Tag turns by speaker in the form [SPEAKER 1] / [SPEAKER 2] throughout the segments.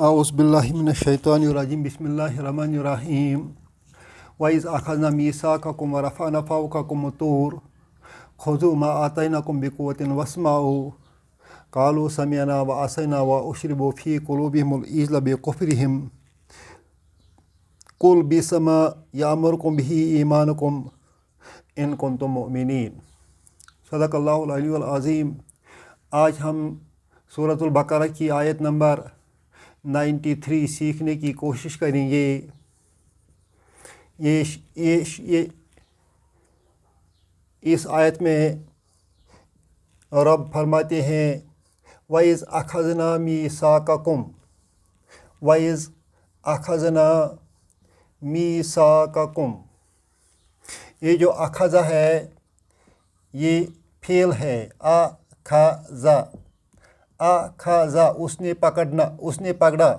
[SPEAKER 1] اعوذ باللہ من الشیطان الرجیم بسم اللہ الرحمن الرحیم وَإِذْ أَخَذْنَا مِيثَاقَكُمْ وَرَفَعْنَا فَوْقَكُمُ الطُّورَ خُذُوا مَا آتَيْنَاكُمْ بِقُوَّةٍ وَاسْمَعُوا قَالُوا سَمِعْنَا وَعَصَيْنَا وَأُشْرِبُوا فِي قُلُوبِهِمُ الْعِجْلَ بِكُفْرِهِمْ قُلْ بِئْسَ مَا يَأْمُرُكُمْ بِهِ إِيمَانُكُمْ إِن كُنتُم مُؤْمِنِينَ۔ صدق اللہ العلی العظیم۔ آج ہم سورۃ البقرہ کی آیت نمبر 93 سیکھنے کی کوشش کریں گے۔ اس آیت میں رب فرماتے ہیں وَإِذْ أَخَذْنَا مِيثَاقَكُمْ، وَإِذْ أَخَذْنَا مِيثَاقَكُمْ، یہ جو اخذا ہے یہ فعل ہے، اخذا، اخذا اس نے پکڑنا، اس نے پکڑا،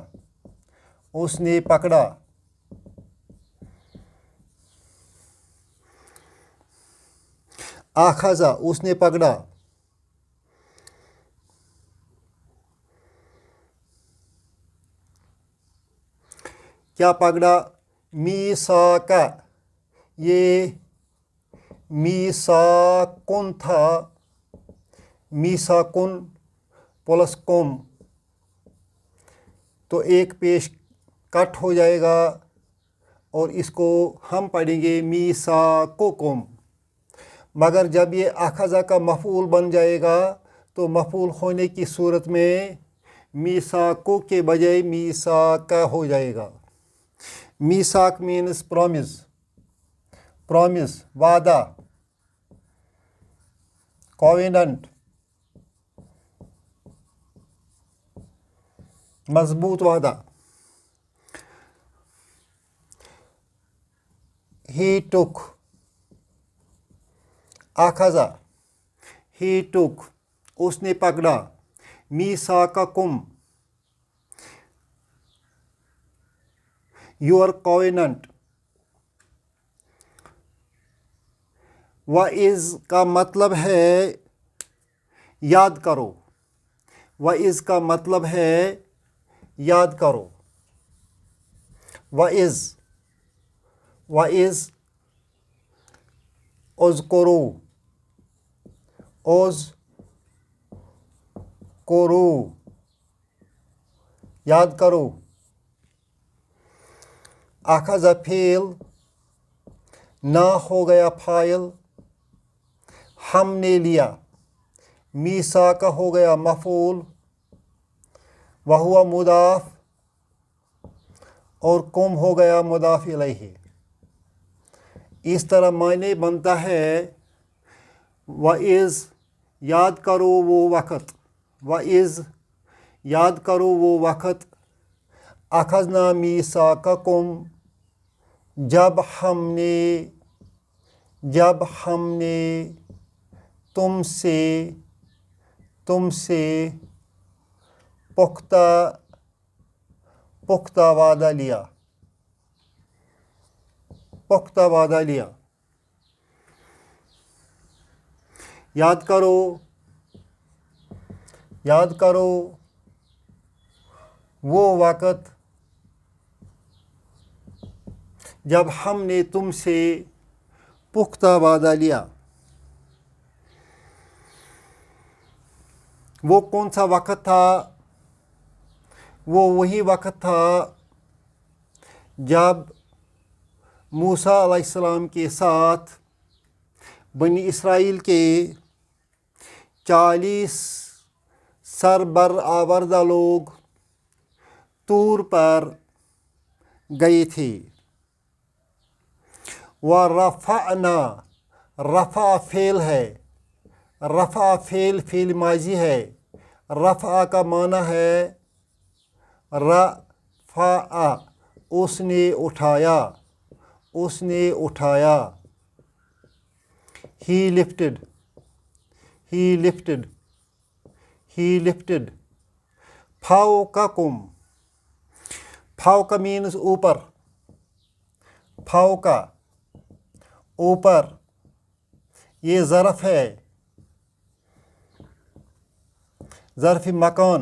[SPEAKER 1] اس نے پکڑا۔ اخذا اس نے پکڑا، کیا پکڑا؟ میثاقا، یہ میثاقن تھا، میثاقن پلس کم، تو ایک پیش کٹ ہو جائے گا اور اس کو ہم پڑھیں گے میثاقکم۔ مگر جب یہ اخذا کا مفعول بن جائے گا تو مفعول ہونے کی صورت میں میثاقو کے بجائے میثاقا ہو جائے گا۔ میثاق مینس پرومس، پرومس وعدہ، کوویننٹ، مضبوط وعدہ۔ He took، اخذا، he took اس نے پکڑا، میثاقکم your covenant۔ وَإِذْ کا مطلب ہے یاد کرو، وَإِذْ کا مطلب ہے یاد کرو، وَإِذْ، وَإِذْ اذکروا، اذکروا یاد کرو۔ اخذا فعل، نہ ہو گیا فاعل، ہم نے لیا، میثاق ہو گیا مفعول، وہو مضاف، اور کم ہو گیا مضاف الیہ۔ اس طرح معنی بنتا ہے وَإِذْ یاد کرو وہ وقت، وَإِذْ یاد کرو وہ وقت، اخذنا میثاقکم جب ہم نے تم سے پختہ وعدہ لیا، پختہ وعدہ لیا۔ یاد کرو وہ وقت جب ہم نے تم سے پختہ وعدہ لیا۔ وہ کون سا وقت تھا؟ وہ وہی وقت تھا جب موسیٰ علیہ السلام کے ساتھ بنی اسرائیل کے 40 سربرآوردہ لوگ طور پر گئے تھے۔ وَرَفَعْنَا، رفع فعل ہے، رفع فعل ماضی ہے، رفع کا معنی ہے رفع، اس نے اٹھایا، اس نے اٹھایا۔ He lifted، he lifted، he lifted۔ فوقکم، فوق مینس اوپر، فوق اوپر، یہ ظرف ہے، ظرف مکان۔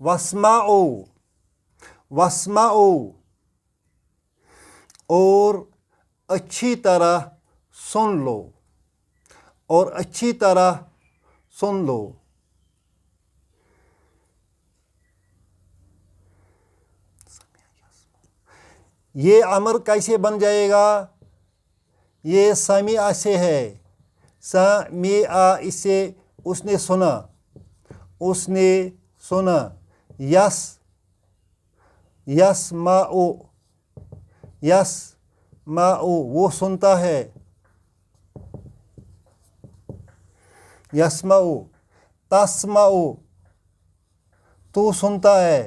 [SPEAKER 1] واسمعو واسمعو، اور اچھی طرح سن لو، اور اچھی طرح سن لو۔ یہ امر کیسے بن جائے گا؟ یہ سمع سے ہے، سمع اس سے اس نے سنا، اس نے سنا۔ یس یسمعو یسمعو وہ سنتا ہے، یسمعو۔ تسمعو تو سنتا ہے،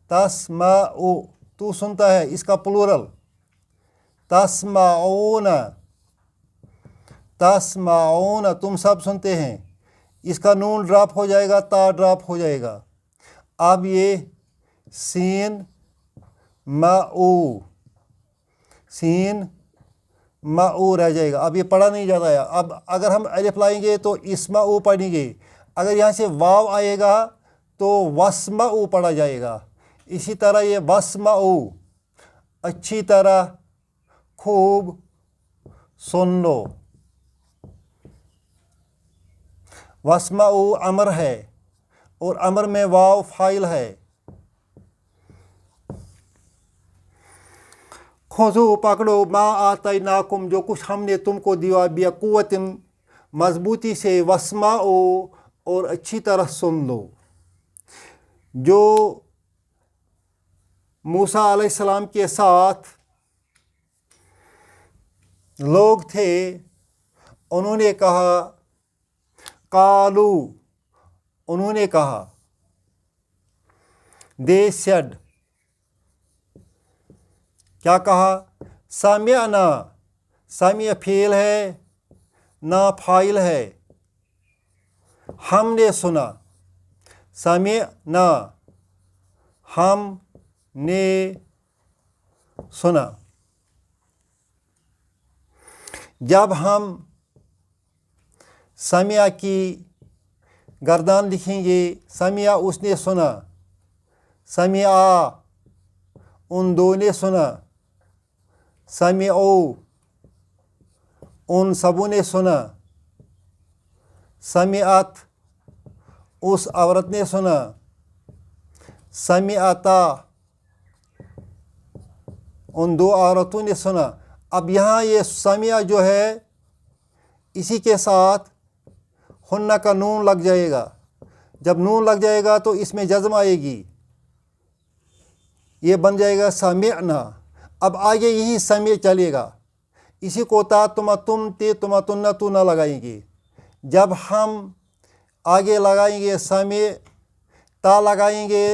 [SPEAKER 1] تسمعو تو سنتا ہے، اس کا پلورل تسمعون تسمعون تم سب سنتے ہیں۔ اس کا نون ڈراپ ہو جائے گا، تا ڈراپ ہو جائے گا۔ اب یہ سین معو، سین معو رہ جائے گا۔ اب یہ پڑھا نہیں جاتا ہے۔ اب اگر ہم الف لائیں گے تو اسمعو پڑھیں گے، اگر یہاں سے واو آئے گا تو واسمعو پڑھا جائے گا۔ اسی طرح یہ واسمعو اچھی طرح خوب سن لو۔ واسمعو امر ہے، اور امر میں واو فاعل ہے۔ خذو پکڑو ما آتیناکم جو کچھ ہم نے تم کو دیا، بقوت مضبوطی سے، واسمعو اور اچھی طرح سن لو۔ جو موسیٰ علیہ السلام کے ساتھ لوگ تھے انہوں نے کہا، قالو انہوں نے کہا، they said کیا کہا؟ سمعنا، سمع فعل ہے، نا فاعل ہے۔ ہم نے سنا، سمعنا ہم نے سنا۔ جب ہم سمع کی گردان لکھیں گے، سمع اس نے سنا، سمعا ان دو نے سنا، سمعو ان سبوں نے سنا، سمعت اس عورت نے سنا، سمعتا ان دو عورتوں نے سنا۔ اب یہاں یہ سمع جو ہے اسی کے ساتھ ہن کا نون لگ جائے گا۔ جب نون لگ جائے گا تو اس میں جزم آئے گی، یہ بن جائے گا سمعنا۔ اب آگے یہی سمع چلے گا، اسی کو تا تما تم تے تما تن تو نہ لگائیں گے۔ جب ہم آگے لگائیں گے سمع، تا لگائیں گے،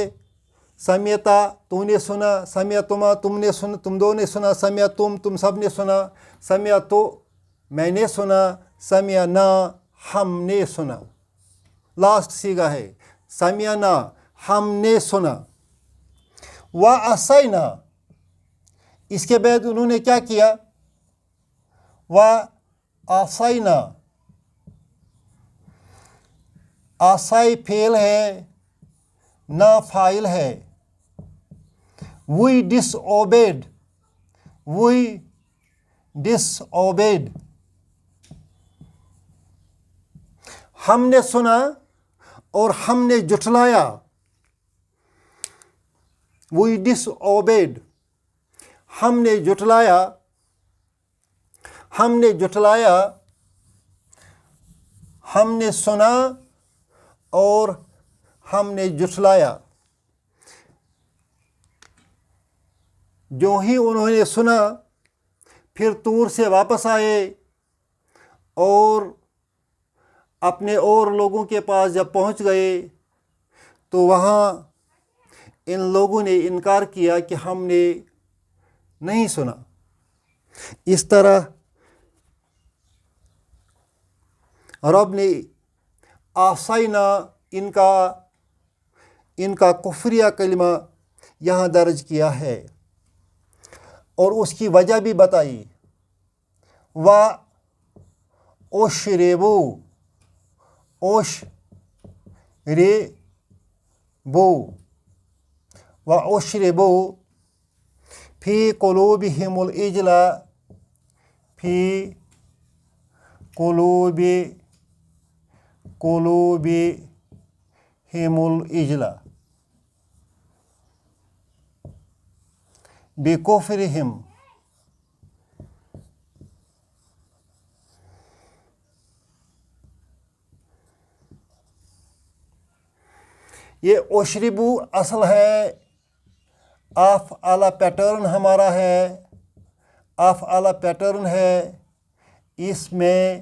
[SPEAKER 1] سمعتا تو نے سنا، سمعتما تم نے سنا، تم دو نے سنا، سمعتم تم سب نے سنا، سمعتو میں نے سنا، سمعنا ہم نے سنا۔ لاسٹ سیگا ہے سمعنا ہم نے سنا۔ وَعَصَيْنَا اس کے بعد انہوں نے کیا کیا؟ وَعَصَيْنَا عصای فعل ہے، نا فاعل ہے۔ We disobeyed we disobeyed ہم نے سنا اور ہم نے جھٹلایا۔ We disobeyed ہم نے جھٹلایا، ہم نے جھٹلایا، ہم نے سنا اور ہم نے جھٹلایا۔ جو ہی انہوں نے سنا پھر طور سے واپس آئے اور اپنے اور لوگوں کے پاس جب پہنچ گئے تو وہاں ان لوگوں نے انکار کیا کہ ہم نے نہیں سنا۔ اس طرح رب نے آسائنا ان کا کفریہ کلمہ یہاں درج کیا ہے اور اس کی وجہ بھی بتائی۔ وَأُشْرِبُوا وأشربوا في قلوبهم الإجل في قلوبهم الإجل بكفرهم یہ اشربو اصل ہے آف اعلیٰ پیٹرن ہمارا ہے، آف اعلیٰ پیٹرن ہے، اس میں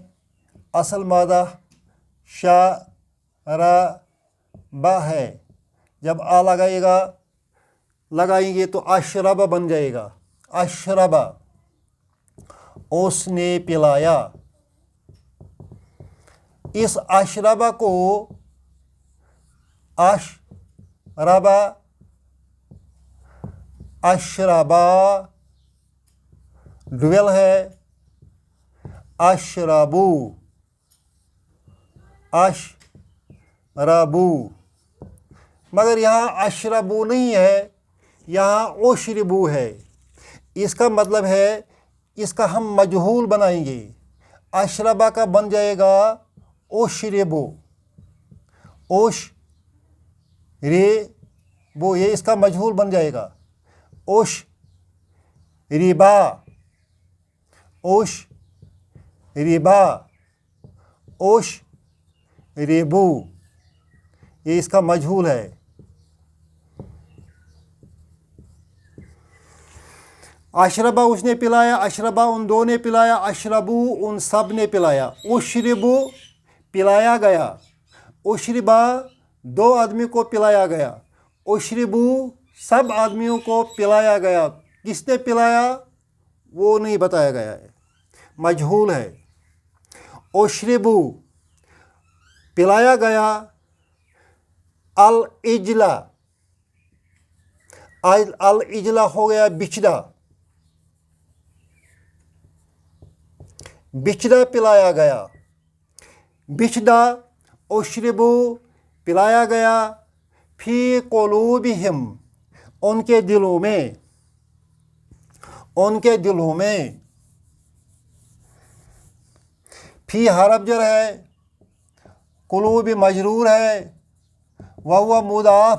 [SPEAKER 1] اصل مادہ شربا ہے، جب آ لگائیں گے تو اشربا بن جائے گا، اشربا اس نے پلایا، اس اشربا کو اشربا ڈویل ہے، اشربو مگر یہاں اشربو نہیں ہے، یہاں اشربو ہے۔ اس کا مطلب ہے اس کا ہم مجہول بنائیں گے، اشربا کا بن جائے گا اشربو، یہ اس کا مجہول بن جائے گا اشربا، اشربو، یہ اس کا مجہول ہے۔ اشربا اس نے پلایا، اشربا ان دو نے پلایا، اشربو ان سب نے پلایا، اشربو پلایا گیا، اشربا دو آدمی کو پلایا گیا، اشربو سب آدمیوں کو پلایا گیا، کس نے پلایا وہ نہیں بتایا گیا ہے، مجہول ہے۔ اشربو پلایا گیا الاجلا، الاجلا ہو گیا بچھڑا، بچھڑا پلایا گیا، بچھڑا اشربو پلایا گیا فی قلوبہم ان کے دلوں میں، فی حرف جر ہے، قلوب مجرور ہے، وہو مضاف،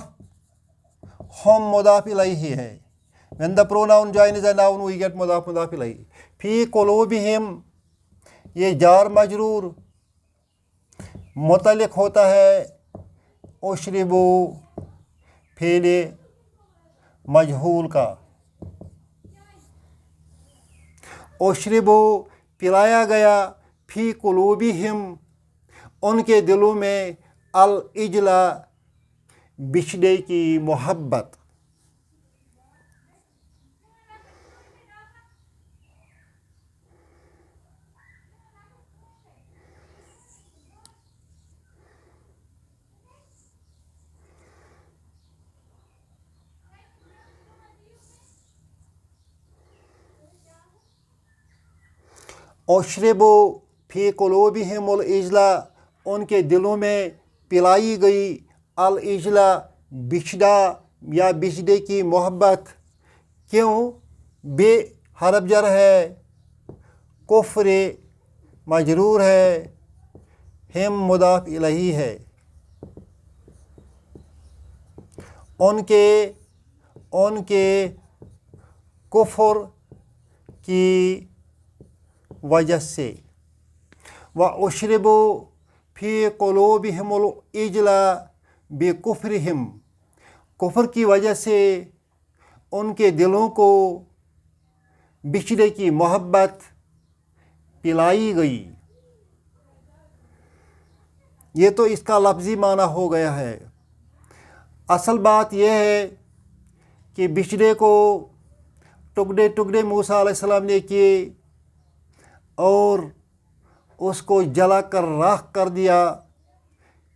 [SPEAKER 1] ہم مضاف الیہ ہے۔ when the pronoun joins a noun we get مضاف الیہ۔ فی قلوبہم یہ جار مجرور متعلق ہوتا ہے اشربو فعل مجہول کا، اشربو پلایا گیا فی قلوبہم ان کے دلوں میں الاجلا بچھڑے کی محبت۔ اشربو فی قلوبہم الاجلا ان کے دلوں میں پلائی گئی الاجلا بچھڑا یا بچھڑے کی محبت، کیوں؟ بے حرف جر ہے، کفر مجرور ہے، ہم مضاف الیہ ہے، ان کے کفر کی وجہ سے۔ وَأُشْرِبُوا فِي قُلُوبِهِمُ الْإِجْلَ بِكُفْرِهِمْ کفر کی وجہ سے ان کے دلوں کو بچھڑے کی محبت پلائی گئی۔ یہ تو اس کا لفظی معنی ہو گیا ہے، اصل بات یہ ہے کہ بچھڑے کو ٹکڑے ٹکڑے موسیٰ علیہ السلام نے کیے اور اس کو جلا کر راکھ کر دیا،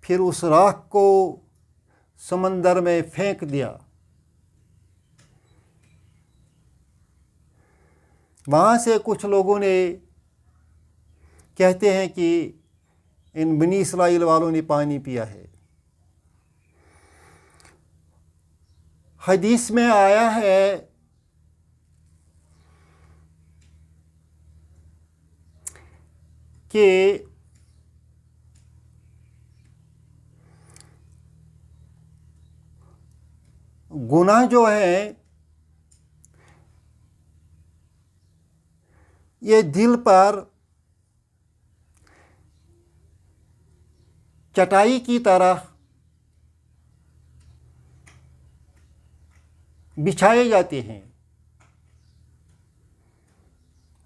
[SPEAKER 1] پھر اس راکھ کو سمندر میں پھینک دیا۔ وہاں سے کچھ لوگوں نے کہتے ہیں کہ ان بنی اسرائیل والوں نے پانی پیا ہے، حدیث میں آیا ہے کہ گناہ جو ہے یہ دل پر چٹائی کی طرح بچھائے جاتے ہیں.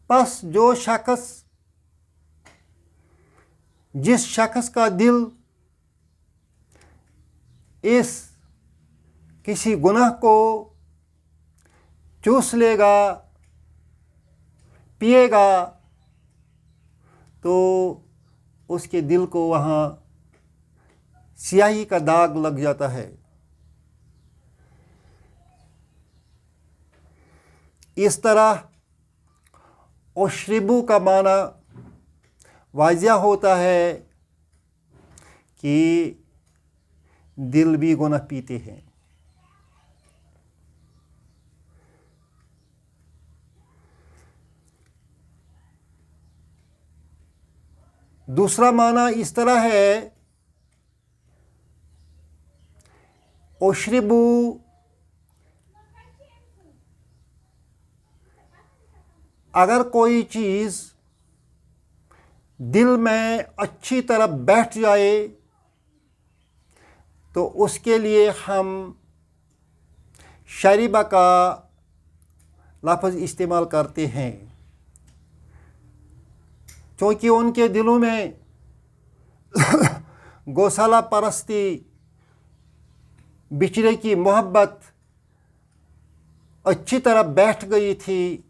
[SPEAKER 1] پس جس شخص کا دل اس کسی گناہ کو چوس لے گا، پیے گا، تو اس کے دل کو وہاں سیاہی کا داغ لگ جاتا ہے. اس طرح اشربو کا معنی واضح ہوتا ہے کہ دل بھی گناہ پیتے ہیں. دوسرا معنی اس طرح ہے، اشربو اگر کوئی چیز دل میں اچھی طرح بیٹھ جائے تو اس کے لیے ہم شریبہ کا لفظ استعمال کرتے ہیں، چونکہ ان کے دلوں میں گوسالہ پرستی، بچھڑے کی محبت اچھی طرح بیٹھ گئی تھی،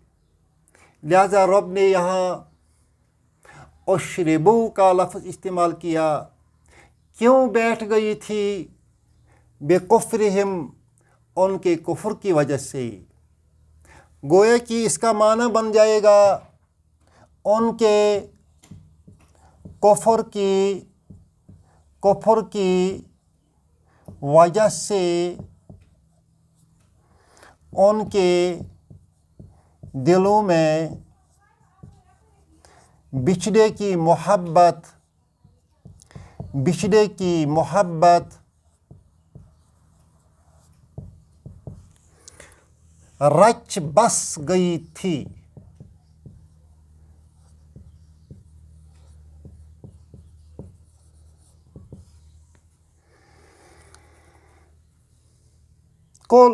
[SPEAKER 1] لہذا رب نے یہاں اشربو کا لفظ استعمال کیا. کیوں بیٹھ گئی تھی؟ بکفرہم، ان کے کفر کی وجہ سے. گویا کہ اس کا معنی بن جائے گا ان کے کفر کی وجہ سے ان کے دلوں میں بچھڑے کی محبت رچ بس گئی تھی. کل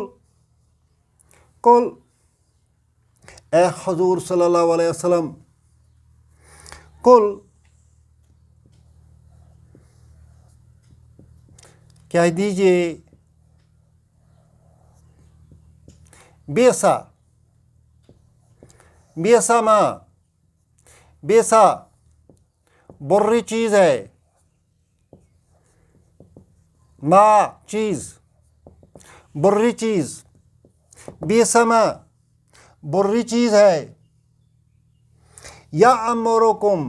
[SPEAKER 1] اے حضور صلی اللہ علیہ وسلم، کل کہہ دیجئے، بیسا بری چیز ہے، ماں چیز، بری چیز، بیسما بری چیز ہے. یا امرکم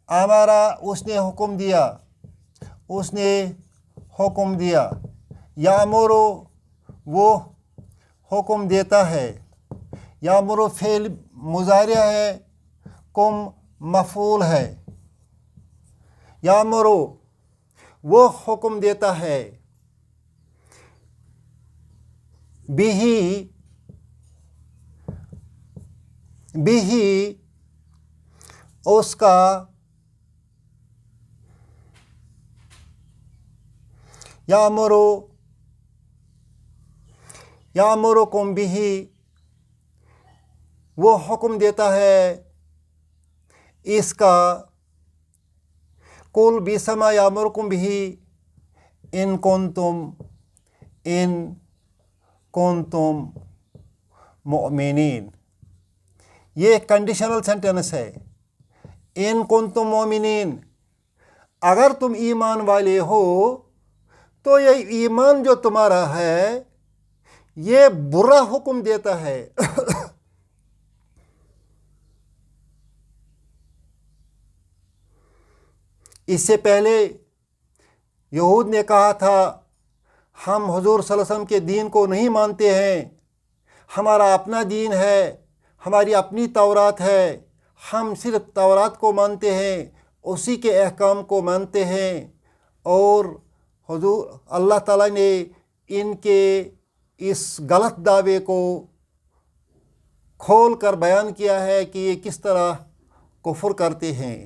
[SPEAKER 1] آمارا اس نے حکم دیا. یامرو وہ حکم دیتا ہے. یامرو فعل مضارع ہے، کم مفعول ہے. یامرو وہ حکم دیتا ہے، بھی اس کا، یامرکم بھی وہ حکم دیتا ہے اس کا. کل بیسما یامرکم بھی ان کنتم مؤمنین. یہ ایک کنڈیشنل سینٹینس ہے. ان کنتم مؤمنین، اگر تم ایمان والے ہو تو یہ ایمان جو تمہارا ہے یہ برا حکم دیتا ہے. اس سے پہلے یہود نے کہا تھا ہم حضور صلی اللہ علیہ وسلم کے دین کو نہیں مانتے ہیں، ہمارا اپنا دین ہے، ہماری اپنی تورات ہے، ہم صرف تورات کو مانتے ہیں، اسی کے احکام کو مانتے ہیں۔ اور حضور اللہ تعالیٰ نے ان کے اس غلط دعوے کو کھول کر بیان کیا ہے کہ یہ کس طرح کفر کرتے ہیں،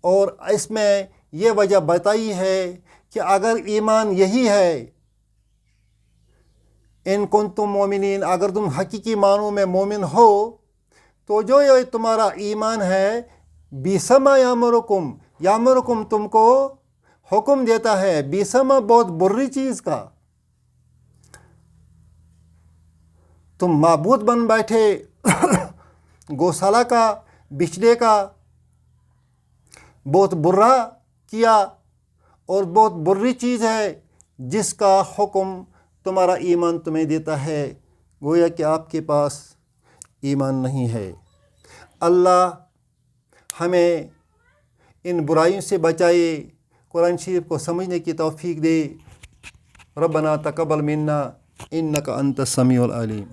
[SPEAKER 1] اور اس میں یہ وجہ بتائی ہے کہ اگر ایمان یہی ہے، ان کنتم مومنین، اگر تم حقیقی معنوں میں مومن ہو تو جو یہ تمہارا ایمان ہے بیسما یامرکم تم کو حکم دیتا ہے، بیسما بہت بری چیز کا، تم معبود بن بیٹھے گوشالہ کا، بچھڑے کا، بہت برا کیا، اور بہت بری چیز ہے جس کا حکم تمہارا ایمان تمہیں دیتا ہے، گویا کہ آپ کے پاس ایمان نہیں ہے۔ اللہ ہمیں ان برائیوں سے بچائے، قرآن شریف کو سمجھنے کی توفیق دے۔ ربنا تقبل منا انک انت السمیع العلیم۔